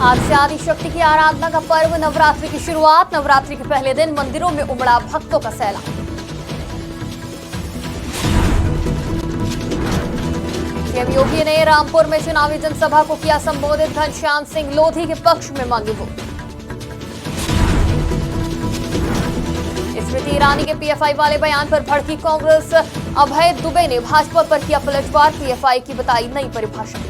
आज से आदि शक्ति की आराधना का पर्व नवरात्रि की शुरुआत। नवरात्रि के पहले दिन मंदिरों में उमड़ा भक्तों का सैलाब। सीएम योगी ने रामपुर में चुनावी जनसभा को किया संबोधित। घनश्याम सिंह लोधी के पक्ष में मांगे वोट। स्मृति ईरानी के पीएफआई वाले बयान पर भड़की कांग्रेस। अभय दुबे ने भाजपा पर किया पलटवार। पीएफआई की बताई नई परिभाषा।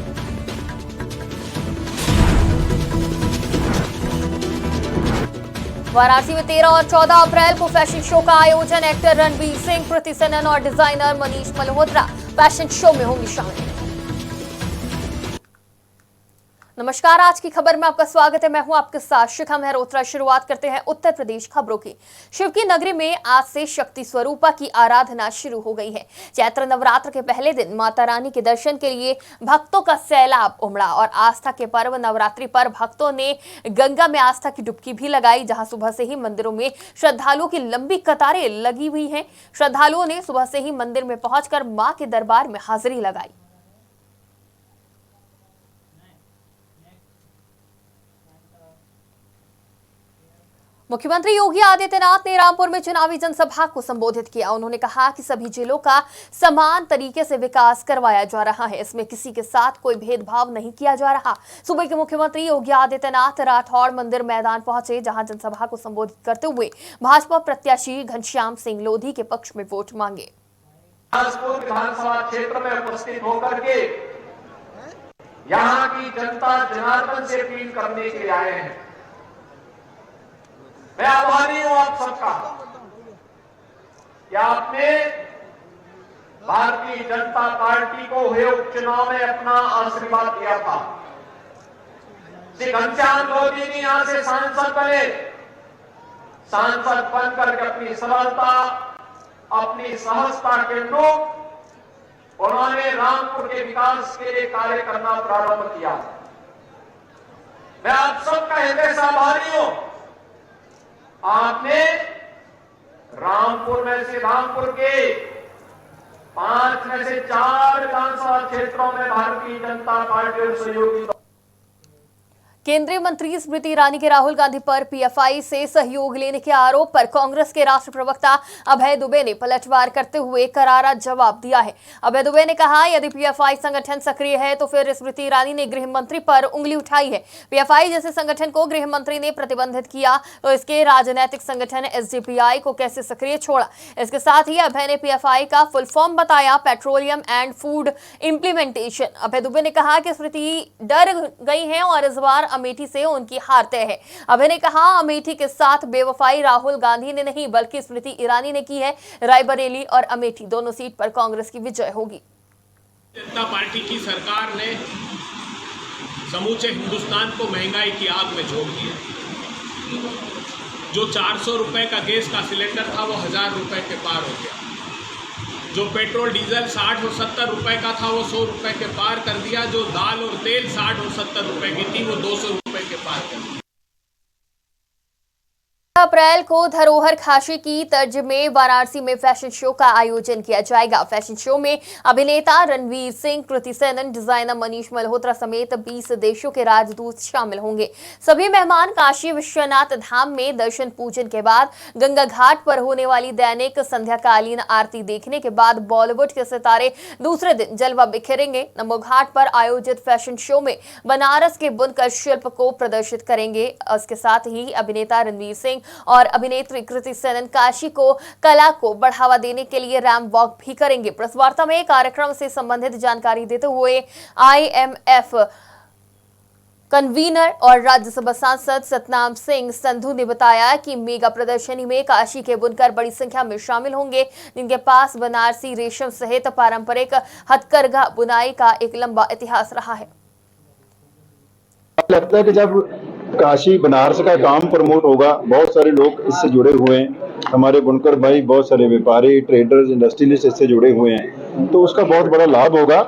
वाराणसी में 13 और 14 अप्रैल को फैशन शो का आयोजन। एक्टर रणवीर सिंह, कृति सेनन और designer Manish Malhotra fashion show में होंगे शामिल। नमस्कार, आज की खबर में आपका स्वागत है। मैं हूं आपके साथ शिखा मेहरोत्रा। शुरुआत करते हैं उत्तर प्रदेश खबरों की। शिव की नगरी में आज से शक्ति स्वरूपा की आराधना शुरू हो गई है। चैत्र नवरात्र के पहले दिन माता रानी के दर्शन के लिए भक्तों का सैलाब उमड़ा और आस्था के पर्व नवरात्रि पर भक्तों ने गंगा में आस्था की डुबकी भी लगाई, जहां सुबह से ही मंदिरों में श्रद्धालुओं की लंबी कतारें लगी हुई हैं। श्रद्धालुओं ने सुबह से ही मंदिर में पहुंचकर मां के दरबार में हाजिरी लगाई। मुख्यमंत्री योगी आदित्यनाथ ने रामपुर में चुनावी जनसभा को संबोधित किया। उन्होंने कहा कि सभी जिलों का समान तरीके से विकास करवाया जा रहा है, इसमें किसी के साथ कोई भेदभाव नहीं किया जा रहा। सुबह के मुख्यमंत्री योगी आदित्यनाथ राठौड़ मंदिर मैदान पहुंचे, जहां जनसभा को संबोधित करते हुए भाजपा प्रत्याशी घनश्याम सिंह लोधी के पक्ष में वोट मांगे। विधानसभा क्षेत्र में उपस्थित होकर के यहाँ की जनता जनार्दन से अपील करने के लिए आए हैं। मैं आभारी हूं आप सबका कि आपने भारतीय जनता पार्टी को हुए उपचुनाव में अपना आशीर्वाद दिया था। श्री घनश्याम लोधी जी यहां से सांसद बने। सांसद बनकर के अपनी सरलता, अपनी सहजता के अनुरूप उन्होंने रामपुर के विकास के लिए कार्य करना प्रारंभ किया। मैं आप सबका हृदय से आभारी हूं। आपने रामपुर में से रामपुर के 5 में से 4 विधानसभा क्षेत्रों में भारतीय जनता पार्टी और सहयोगी केंद्रीय मंत्री स्मृति ईरानी के राहुल गांधी पर पीएफआई से सहयोग लेने के आरोप पर कांग्रेस के राष्ट्रीय प्रवक्ता अभय दुबे ने पलटवार करते हुए करारा जवाब दिया है। अभय दुबे ने कहा, यदि पीएफआई संगठन सक्रिय है तो फिर स्मृति ईरानी ने गृह मंत्री पर उंगली उठाई है। पीएफआई जैसे संगठन को गृह मंत्री ने प्रतिबंधित किया तो इसके राजनैतिक संगठन एसडीपीआई को कैसे सक्रिय छोड़ा। इसके साथ ही अभय ने पीएफआई का फुल फॉर्म बताया, पेट्रोलियम एंड फूड इंप्लीमेंटेशन। अभय दुबे ने कहा कि स्मृति डर गई है और इस बार अमेठी से उनकी हार तय है। अभय ने कहा, अमेठी के साथ बेवफाई राहुल गांधी ने नहीं बल्कि स्मृति ईरानी ने की है। रायबरेली और अमेठी दोनों सीट पर कांग्रेस की विजय होगी। जनता पार्टी की सरकार ने समूचे हिंदुस्तान को महंगाई की आग में झोंक दिया। जो 400 रुपए का गैस का सिलेंडर था वो 1000 रुपए के पार हो गया। जो पेट्रोल डीजल 60 और 70 रुपए का था वो 100 रुपए के पार कर दिया। जो दाल और तेल 60 और 70 रुपए की थी वो 200 रुपए के पार कर दिया। अप्रैल को धरोहर खाशी की तर्ज में वाराणसी में फैशन शो का आयोजन किया जाएगा। फैशन शो में अभिनेता रणवीर सिंह, कृति सेनन, डिजाइनर मनीष मल्होत्रा समेत 20 देशों के राजदूत शामिल होंगे। सभी मेहमान काशी विश्वनाथ धाम में दर्शन पूजन के बाद गंगा घाट पर होने वाली दैनिक संध्याकालीन आरती देखने के बाद बॉलीवुड के सितारे दूसरे दिन जलवा बिखेरेंगे। नमो घाट पर आयोजित फैशन शो में बनारस के बुनकर शिल्प को प्रदर्शित करेंगे। इसके साथ ही अभिनेता रणवीर सिंह और अभिनेत्री कृति सेनन काशी को कला को बढ़ावा देने के लिए रैंप वॉक भी करेंगे। प्रेस वार्ता में कार्यक्रम से संबंधित जानकारी देते हुए आईएमएफ कन्वीनर और राज्यसभा सांसद सतनाम सिंह संधू ने बताया कि मेगा प्रदर्शनी में काशी के बुनकर बड़ी संख्या में शामिल होंगे, जिनके पास बनारसी रेशम सहित पारंपरिक हथकरघा बुनाई का एक लंबा इतिहास रहा है। लगता है कि जब काशी बनारस का काम प्रमोट होगा, बहुत सारे लोग इससे जुड़े हुए हैं, हमारे बुनकर भाई, बहुत सारे व्यापारी, ट्रेडर्स, इंडस्ट्रियलिस्ट इससे जुड़े हुए हैं, तो उसका बहुत बड़ा लाभ होगा।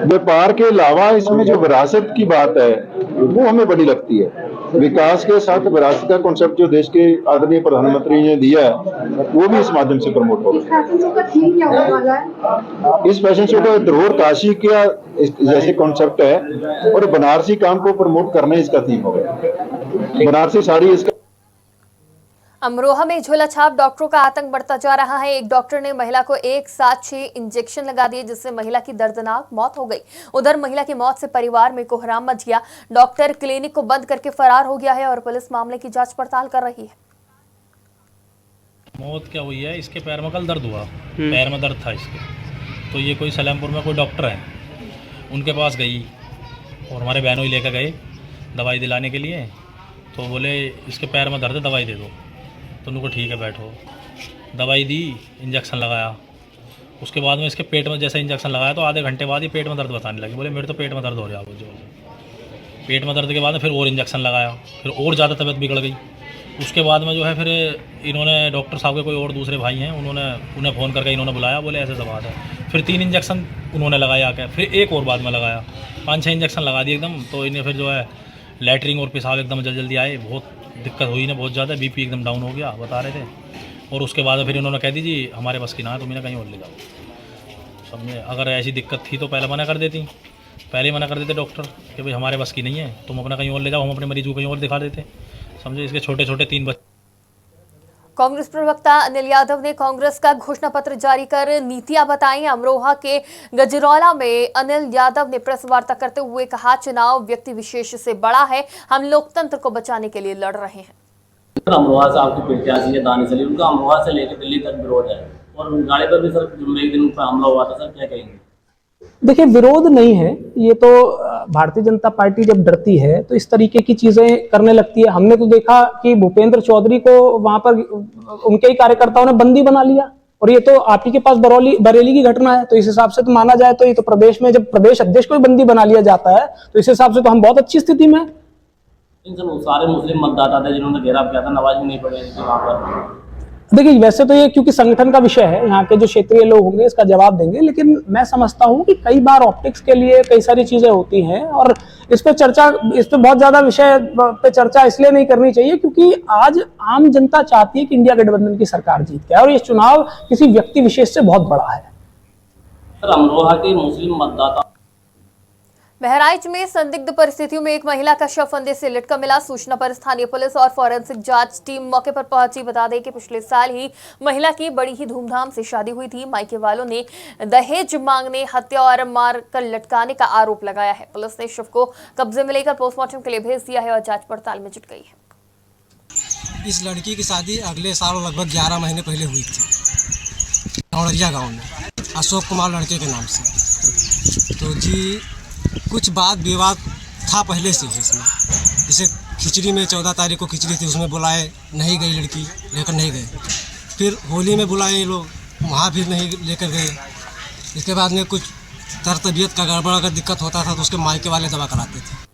व्यापार के अलावा इसमें जो विरासत की बात है वो हमें बड़ी लगती है। विकास के साथ विरासत का कॉन्सेप्ट जो देश के आदरणीय प्रधानमंत्री ने दिया है वो भी इस माध्यम से प्रमोट होगा। फैशन शो का थीम क्या होने वाला है? इस फैशन शो का धरोहर काशी का जैसे कॉन्सेप्ट है और बनारसी काम को प्रमोट करना इसका थीम होगा। बनारसी साड़ी इसका। अमरोहा में झोला छाप डॉक्टरों का आतंक बढ़ता जा रहा है। एक डॉक्टर ने महिला को एक साथ 6 इंजेक्शन लगा दिए जिससे महिला की दर्दनाक मौत हो गई। उधर महिला की मौत से परिवार में कोहराम मच गया। डॉक्टर क्लिनिक को बंद करके फरार हो गया है और पुलिस मामले की जांच पड़ताल कर रही है। मौत क्या हुई है, इसके पैर में कल दर्द हुआ, पैर में दर्द था इसके, तो ये कोई सलेमपुर में कोई डॉक्टर है, उनके पास गई और हमारे बहनों ही लेकर गए दवाई दिलाने के लिए। तो बोले इसके पैर में दर्द है, दवाई दे दो। तो उनको ठीक है बैठो, दवाई दी, इंजेक्शन लगाया। उसके बाद में इसके पेट में जैसे इंजेक्शन लगाया तो आधे घंटे बाद ही पेट में दर्द बताने लगी। बोले मेरे तो पेट में दर्द हो रहा है। पेट में दर्द के बाद में फिर और इंजेक्शन लगाया, फिर और ज़्यादा तबीयत बिगड़ गई। उसके बाद में जो है फिर इन्होंने डॉक्टर साहब के कोई और दूसरे भाई हैं, उन्हें फ़ोन करके इन्होंने बुलाया, बोले ऐसे सब बात है। फिर 3 इंजेक्शन उन्होंने लगाया आके, फिर एक और बाद में लगाया, 5-6 इंजेक्शन लगा दिए एकदम। तो इन्हें फिर जो है लैटरिन और पेशाब एकदम जल्दी आए, बहुत दिक्कत हुई ना, बहुत ज़्यादा बीपी एकदम डाउन हो गया बता रहे थे। और उसके बाद फिर इन्होंने कह दी जी हमारे बस की ना है, तुम इन्हें कहीं और ले जाओ। समझे, अगर ऐसी दिक्कत थी तो पहले मना कर देती, पहले मना कर देते डॉक्टर कि भाई हमारे बस की नहीं है, तुम अपना कहीं और ले जाओ, हम अपने मरीज को कहीं और दिखा देते। समझे, इसके छोटे छोटे 3 बच्चे। कांग्रेस प्रवक्ता अनिल यादव ने कांग्रेस का घोषणा पत्र जारी कर नीतियां बताई। अमरोहा के गजरौला में अनिल यादव ने प्रेस वार्ता करते हुए कहा, चुनाव व्यक्ति विशेष से बड़ा है, हम लोकतंत्र को बचाने के लिए लड़ रहे हैं। अमरोहा से आपकी प्रत्याशी है दानिश अली, उनका अमरोहा से लेकर दिल्ली तक विरोध है और गाड़ी पर भी सर एक दिन पर हमला हुआ था। सर क्या कहेंगे? देखिए, विरोध नहीं है, ये तो भारतीय जनता पार्टी जब डरती है तो इस तरीके की चीजें करने लगती है। हमने तो देखा कि भूपेंद्र चौधरी को वहां पर उनके ही कार्यकर्ताओं ने बंदी बना लिया, और ये तो आप ही के पास बरेली की घटना है। तो इस हिसाब से तो माना जाए तो ये तो प्रदेश में जब प्रदेश अध्यक्ष को ही बंदी बना लिया जाता है तो इस हिसाब से तो हम बहुत अच्छी स्थिति में। सारे मुस्लिम मतदाता थे जिन्होंने घेराव किया था, नमाज भी नहीं पढ़ी थी वहां पर। देखिए, वैसे तो ये क्योंकि संगठन का विषय है, यहाँ के जो क्षेत्रीय लोग होंगे इसका जवाब देंगे, लेकिन मैं समझता हूँ कि कई बार ऑप्टिक्स के लिए कई सारी चीजें होती हैं और इस पे बहुत ज्यादा विषय पे चर्चा इसलिए नहीं करनी चाहिए क्योंकि आज आम जनता चाहती है कि इंडिया गठबंधन की सरकार जीत के, और ये चुनाव किसी व्यक्ति विशेष से बहुत बड़ा है। सर, अमरोहा के मुस्लिम मतदाता। बहराइच में संदिग्ध परिस्थितियों में एक महिला का शव फंदे से लटका मिला। सूचना पर स्थानीय पुलिस और फॉरेंसिक जांच टीम मौके पर पहुंची। बता दें कि पिछले साल ही महिला की बड़ी ही धूमधाम से शादी हुई थी। मायके वालों ने दहेज मांगने, हत्या और मारकर लटकाने का आरोप लगाया है। पुलिस ने शव को कब्जे में लेकर पोस्टमार्टम के लिए भेज दिया है और जांच पड़ताल में जुट गई है। इस लड़की की शादी अगले साल लगभग 11 महीने पहले हुई थी औड़रिया गाँव में, अशोक कुमार लड़के के नाम से। तो जी कुछ बात विवाद था पहले से ही इसमें, जैसे खिचड़ी में 14 तारीख को खिचड़ी थी, उसमें बुलाए नहीं गई लड़की, लेकर नहीं गए। फिर होली में बुलाए ये लोग, वहाँ भी नहीं लेकर गए। इसके बाद में कुछ तबीयत का गड़बड़ अगर दिक्कत होता था तो उसके मायके वाले दवा कराते थे।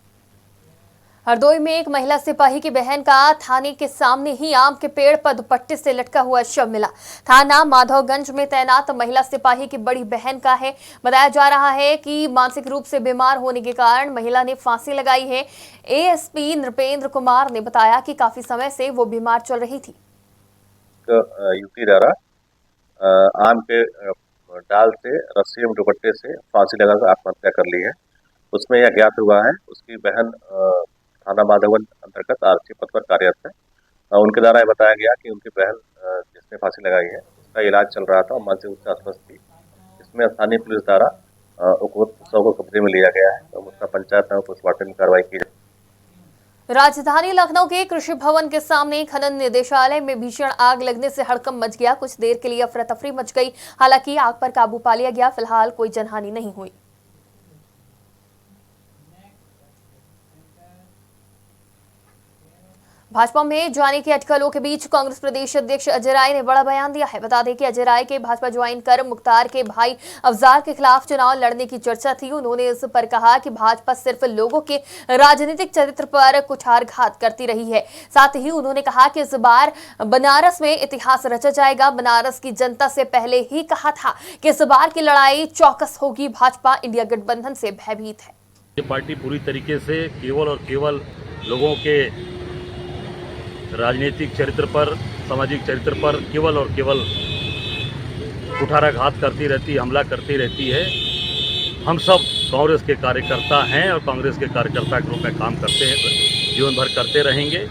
हरदोई में एक महिला सिपाही की बहन का थाने के सामने ही आम के पेड़ पर दुपट्टे से लटका हुआ शव मिला। थाना माधवगंज में तैनात महिला सिपाही की बड़ी बहन का है। बताया जा रहा है कि मानसिक रूप से बीमार होने के कारण महिला ने फांसी लगाई है। एएसपी नृपेंद्र कुमार ने बताया कि काफी समय से वो बीमार चल रही थी। युवती द्वारा आम के डाल से रस्सी एवं दुपट्टे से फांसी लगाकर आत्महत्या कर ली है। उसमें यह ज्ञात हुआ है उसकी बहन थाना माधवगंज अंतर्गत आरक्षी पद पर कार्यरत है। उनके द्वारा यह बताया गया कि उनकी बहन जिसने फांसी लगाई है उसका इलाज चल रहा था और मानसिक रूप से अस्वस्थ थी। इसमें स्थानीय पुलिस द्वारा उक्त शव को कब्जे में लिया गया है और उसका पंचायत में पोस्टमार्टम की कार्रवाई की। राजधानी लखनऊ के कृषि भवन के सामने खनन निदेशालय में भीषण आग लगने से हड़कंप मच गया। कुछ देर के लिए अफरा तफरी मच गई, हालांकि आग पर काबू पा लिया गया। फिलहाल कोई जनहानि नहीं हुई। भाजपा में जाने की अटकलों के बीच कांग्रेस प्रदेश अध्यक्ष अजय राय ने बड़ा बयान दिया है। बता दें कि अजय राय के भाजपा ज्वाइन कर मुख्तार के भाई अफजार के खिलाफ चुनाव लड़ने की चर्चा थी। उन्होंने इस पर कहा कि भाजपा सिर्फ लोगों के राजनीतिक चरित्र पर कुठारघात करती रही है। साथ ही उन्होंने कहा कि इस बार बनारस में इतिहास रचा जाएगा। बनारस की जनता से पहले ही कहा था कि इस बार की लड़ाई चौकस होगी। भाजपा इंडिया गठबंधन से भयभीत है। ये पार्टी पूरी तरीके से केवल और केवल लोगों के राजनीतिक चरित्र पर, सामाजिक चरित्र पर केवल और केवल कुठाराघात करती रहती, हमला करती रहती है। हम सब कांग्रेस के कार्यकर्ता हैं और कांग्रेस के कार्यकर्ता के रूप में काम करते हैं, जीवन भर करते रहेंगे।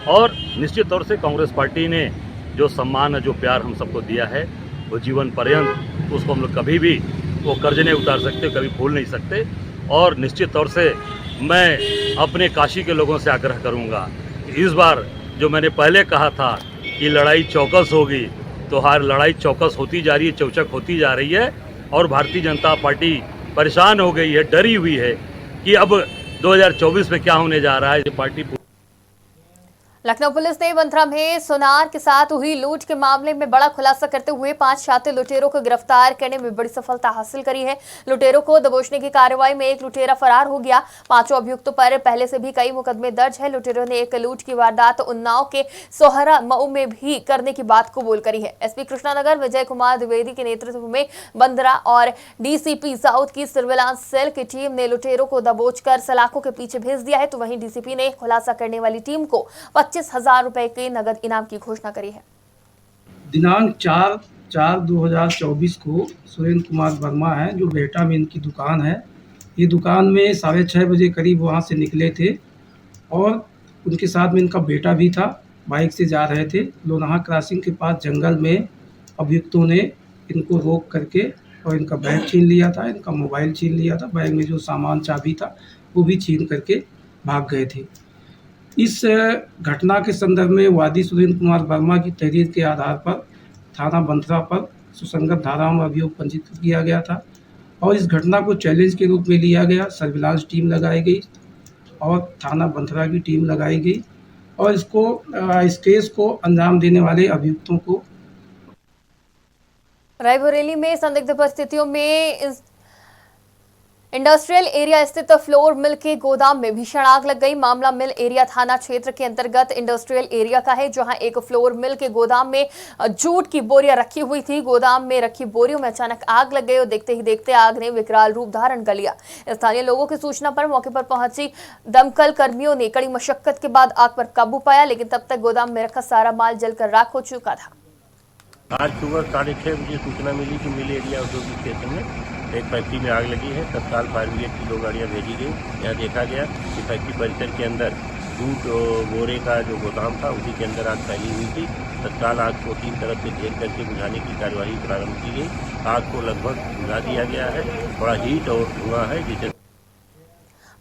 और निश्चित तौर से कांग्रेस पार्टी ने जो सम्मान, जो प्यार हम सबको दिया है, वो जीवन पर्यंत उसको हम लोग कभी भी वो कर्ज नहीं उतार सकते, कभी भूल नहीं सकते। और निश्चित तौर से मैं अपने काशी के लोगों से आग्रह करूंगा कि इस बार जो मैंने पहले कहा था कि लड़ाई चौकस होगी, तो हर लड़ाई चौकस होती जा रही है, चौचक होती जा रही है। और भारतीय जनता पार्टी परेशान हो गई है, डरी हुई है कि अब 2024 में क्या होने जा रहा है। ये पार्टी लखनऊ पुलिस ने बंथरा में सोनार के साथ हुई लूट के मामले में बड़ा खुलासा करते हुए 5 शातिर लुटेरों को गिरफ्तार करने में बड़ी सफलता हासिल करी है। लुटेरों को दबोचने की कार्रवाई में एक लुटेरा फरार हो गया। 5 अभियुक्तों पर पहले से भी कई मुकदमे दर्ज है। लुटेरों ने एक लूट की वारदात उन्नाव के सोहरा मऊ में भी करने की बात कबूल करी है। एसपी कृष्णानगर विजय कुमार द्विवेदी के नेतृत्व में बंदरा और डीसीपी साउथ की सर्विलांस सेल की टीम ने लुटेरों को दबोचकर सलाखों के पीछे भेज दिया है। तो वहीं डीसीपी ने खुलासा करने वाली टीम को 25,000 रुपए के नगद इनाम की घोषणा करी है। दिनांक 4/4/2024 को सुरेंद्र कुमार वर्मा है, जो बेहटा में इनकी दुकान है। ये दुकान में 6:30 बजे करीब वहाँ से निकले थे और उनके साथ में इनका बेटा भी था। बाइक से जा रहे थे। लोनाहा क्रॉसिंग के पास जंगल में अभियुक्तों ने इनको रोक करके और इनका बैग छीन लिया था, इनका मोबाइल छीन लिया था। बैग में जो सामान चाबी था वो भी छीन करके भाग गए थे। इस घटना के संदर्भ में वादी सुरेंद्र कुमार वर्मा की तहरीर के आधार पर थाना बंथरा पर सुसंगत धाराओं में अभियोग पंजीकृत किया गया था और इस घटना को चैलेंज के रूप में लिया गया। सर्विलांस टीम लगाई गई और थाना बंथरा की टीम लगाई गई और इस केस को अंजाम देने वाले अभियुक्तों को रायबरेली में संदिग्ध परिस्थितियों में इंडस्ट्रियल एरिया स्थित फ्लोर मिल के गोदाम में भीषण आग लग गई। मामला मिल एरिया थाना क्षेत्र के अंतर्गत इंडस्ट्रियल एरिया का है, जहां एक फ्लोर मिल के गोदाम में जूट की बोरियां रखी हुई थी। गोदाम में रखी बोरियों में अचानक आग लग गई और देखते ही देखते आग ने विकराल रूप धारण कर लिया। स्थानीय लोगों की सूचना पर मौके पर पहुंची दमकल कर्मियों ने कड़ी मशक्कत के बाद आग पर काबू पाया, लेकिन तब तक गोदाम में रखा सारा माल जलकर राख हो चुका था। आज सुबह 6:30 बजे सूचना मिली कि मिल एरिया औद्योगिक क्षेत्र में एक फैक्ट्री में आग लगी है। तत्काल फायर ब्रिगेड की 2 गाड़ियाँ भेजी गई। यहाँ देखा गया कि फैक्ट्री परिसर के अंदर जूट बोरे का जो गोदाम था उसी के अंदर आग फैली हुई थी। तत्काल आग को 3 तरफ से घेर करके बुझाने की कार्यवाही प्रारंभ की गई। आग को लगभग बुझा दिया गया है। थोड़ा हीट और धुआं है जिसे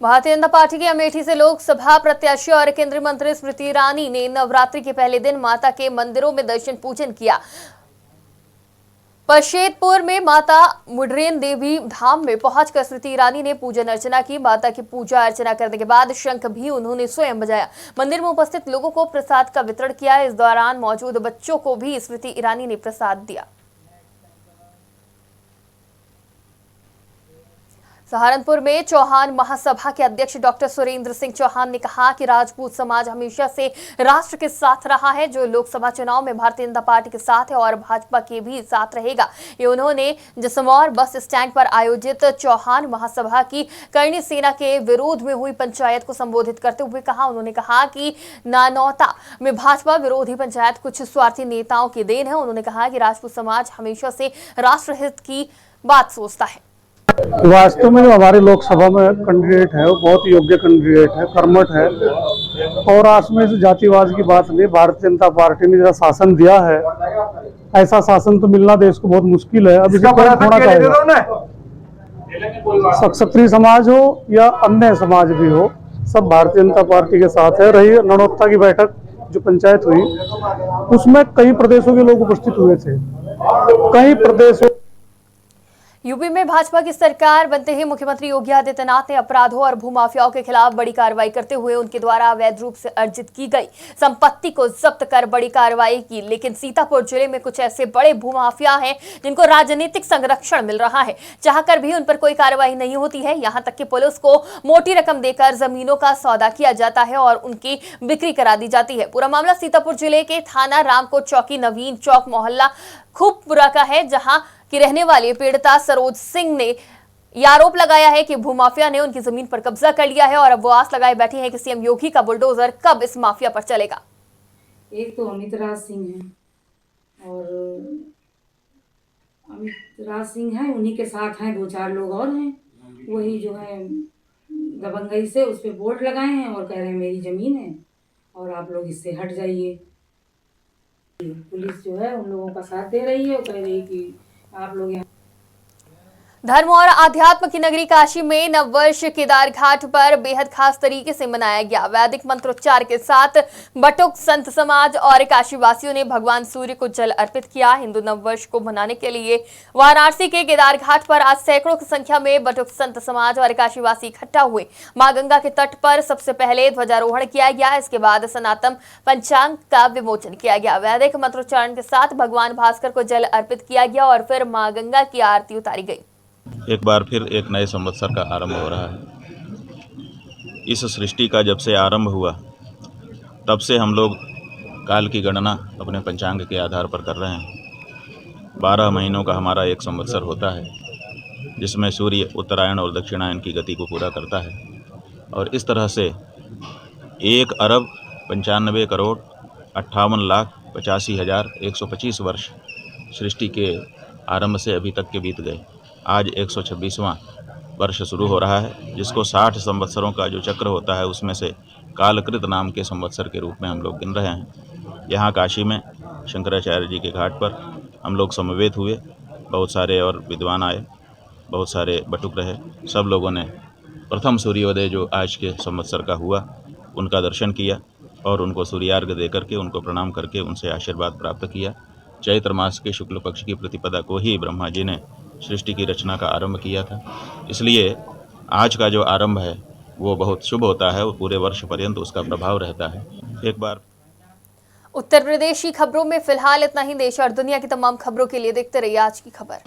भारतीय जनता पार्टी के अमेठी से लोकसभा प्रत्याशी और केंद्रीय मंत्री स्मृति ईरानी ने नवरात्रि के पहले दिन माता के मंदिरों में दर्शन पूजन किया। पशेतपुर में माता मुडरेन देवी धाम में पहुंचकर स्मृति ईरानी ने पूजन अर्चना की। माता की पूजा अर्चना करने के बाद शंख भी उन्होंने स्वयं बजाया। मंदिर में उपस्थित लोगों को प्रसाद का वितरण किया। इस दौरान मौजूद बच्चों को भी स्मृति ईरानी ने प्रसाद दिया। सहारनपुर में चौहान महासभा के अध्यक्ष डॉक्टर सुरेंद्र सिंह चौहान ने कहा कि राजपूत समाज हमेशा से राष्ट्र के साथ रहा है, जो लोकसभा चुनाव में भारतीय जनता पार्टी के साथ है और भाजपा के भी साथ रहेगा। ये उन्होंने जसमौर बस स्टैंड पर आयोजित चौहान महासभा की करणी सेना के विरोध में हुई पंचायत को संबोधित करते हुए कहा। उन्होंने कहा कि नानौता में भाजपा विरोधी पंचायत कुछ स्वार्थी नेताओं की देन है। उन्होंने कहा कि राजपूत समाज हमेशा से राष्ट्रहित की बात सोचता है। वास्तव में जो हमारे लोकसभा में कैंडिडेट है वो बहुत योग्य कैंडिडेट है, कर्मठ है और आसमें से जातिवाद की बात नहीं। भारतीय जनता पार्टी ने जरा शासन दिया है, ऐसा शासन तो मिलना देश को बहुत मुश्किल है। अब इसे कौन होना चाहेगा? क्षत्रिय समाज हो या अन्य समाज भी हो, सब भारतीय जनता पार्टी के साथ है। रही ननौता की बैठक जो पंचायत हुई, उसमें कई प्रदेशों के लोग उपस्थित हुए थे। कई प्रदेशों यूपी में भाजपा की सरकार बनते ही मुख्यमंत्री योगी आदित्यनाथ ने अपराधों और भूमाफियाओं के खिलाफ बड़ी कार्रवाई करते हुए उनके द्वारा अवैध रूप से अर्जित की गई संपत्ति को जब्त कर बड़ी कार्रवाई की। लेकिन सीतापुर जिले में कुछ ऐसे बड़े भूमाफिया हैं जिनको राजनीतिक संरक्षण मिल रहा है, चाहकर भी उन पर कोई कार्रवाई नहीं होती है। यहाँ तक कि पुलिस को मोटी रकम देकर जमीनों का सौदा किया जाता है और उनकी बिक्री करा दी जाती है। पूरा मामला सीतापुर जिले के थाना रामकोट चौकी नवीन चौक मोहल्ला खूबपुरा का है, जहां की रहने वाली पीड़िता सरोज सिंह ने ये आरोप लगाया है कि भूमाफिया ने उनकी जमीन पर कब्जा कर लिया है और अब वो आस लगाए बैठे हैं कि सीएम योगी का बुलडोजर कब इस माफिया पर चलेगा। एक तो अमित राज सिंह है और अमित राज सिंह है, उन्हीं के साथ हैं 2-4 लोग और हैं, वही जो है दबंगई से उस पर बोर्ड लगाए हैं और कह रहे हैं मेरी ज़मीन है और आप लोग इससे हट जाइए। पुलिस जो है उन लोगों का साथ दे रही है और कह रही है कि आप लोग यहाँ। धर्म और आध्यात्म की नगरी काशी में नववर्ष केदार घाट पर बेहद खास तरीके से मनाया गया। वैदिक मंत्रोच्चार के साथ बटुक संत समाज और काशीवासियों ने भगवान सूर्य को जल अर्पित किया। हिंदू नववर्ष को मनाने के लिए वाराणसी के केदार घाट पर आज सैकड़ों की संख्या में बटुक संत समाज और काशीवासी इकट्ठा हुए। मां गंगा के तट पर सबसे पहले ध्वजारोहण किया गया। इसके बाद सनातन पंचांग का विमोचन किया गया। वैदिक मंत्रोच्चारण के साथ भगवान भास्कर को जल अर्पित किया गया और फिर मां गंगा की आरती उतारी गई। एक बार फिर एक नए संवत्सर का आरंभ हो रहा है। इस सृष्टि का जब से आरंभ हुआ तब से हम लोग काल की गणना अपने पंचांग के आधार पर कर रहे हैं। 12 महीनों का हमारा एक संवत्सर होता है जिसमें सूर्य उत्तरायण और दक्षिणायन की गति को पूरा करता है और इस तरह से 1,95,58,85,125 वर्ष सृष्टि के आरंभ से अभी तक के बीत गए। आज 126वां वर्ष शुरू हो रहा है जिसको 60 संवत्सरों का जो चक्र होता है उसमें से कालकृत नाम के संवत्सर के रूप में हम लोग गिन रहे हैं। यहाँ काशी में शंकराचार्य जी के घाट पर हम लोग समवेत हुए, बहुत सारे और विद्वान आए, बहुत सारे बटुक रहे। सब लोगों ने प्रथम सूर्योदय जो आज के संवत्सर का हुआ उनका दर्शन किया और उनको सूर्यार्घ दे करके उनको प्रणाम करके उनसे आशीर्वाद प्राप्त किया। चैत्र मास के शुक्ल पक्ष की प्रतिपदा को ही ब्रह्मा जी ने सृष्टि की रचना का आरंभ किया था, इसलिए आज का जो आरंभ है वो बहुत शुभ होता है और पूरे वर्ष पर्यंत उसका प्रभाव रहता है। एक बार उत्तर प्रदेश की खबरों में फिलहाल इतना ही। देश और दुनिया की तमाम खबरों के लिए देखते रहिए आज की खबर।